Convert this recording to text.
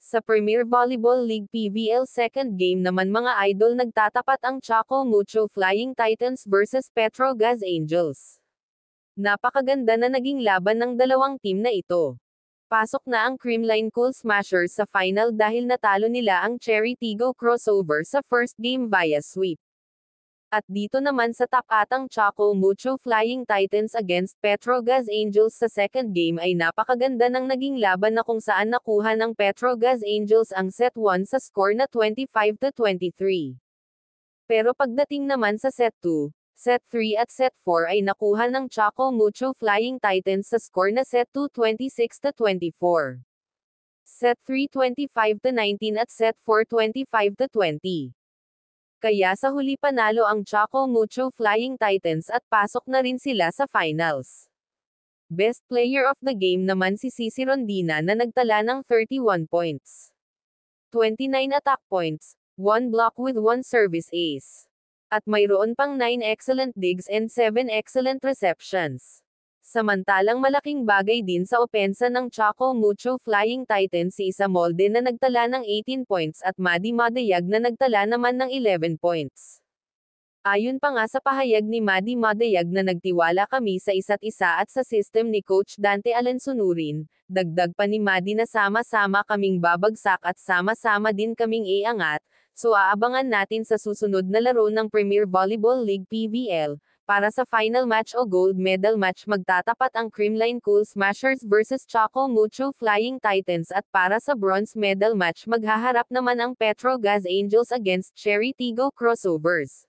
Sa Premier Volleyball League PVL second game naman mga idol nagtatapat ang Choco Mucho Flying Titans versus Petrogas Angels. Napakaganda na naging laban ng dalawang team na ito. Pasok na ang Creamline Cool Smashers sa final dahil natalo nila ang Cherry Tigo Crossover sa first game via sweep. At dito naman sa tapatang Choco Mucho Flying Titans against Petrogas Angels sa second game ay napakaganda ng naging laban na kung saan nakuha ng Petrogas Angels ang set 1 sa score na 25-23. Pero pagdating naman sa set 2, set 3 at set 4 ay nakuha ng Choco Mucho Flying Titans sa score na set 2 26-24. Set 3 25-19 at set 4 25-20. Kaya sa huli panalo ang Choco Mucho Flying Titans at pasok na rin sila sa finals. Best player of the game naman si Cici Rondina na nagtala ng 31 points. 29 attack points, 1 block with 1 service ace. At mayroon pang 9 excellent digs and 7 excellent receptions. Samantalang malaking bagay din sa opensa ng Choco Mucho Flying Titans si Isa Molde na nagtala ng 18 points at Madi Madayag na nagtala naman ng 11 points. Ayon pa nga sa pahayag ni Madi Madayag na nagtiwala kami sa isa't isa at sa system ni Coach Dante Alansunurin, dagdag pa ni Madi na sama-sama kaming babagsak at sama-sama din kaming iangat, so aabangan natin sa susunod na laro ng Premier Volleyball League PVL. Para sa final match o gold medal match magtatapat ang Creamline Cool Smashers versus Choco Mucho Flying Titans at para sa bronze medal match maghaharap naman ang Petrogas Angels against Cherry Tigo Crossovers.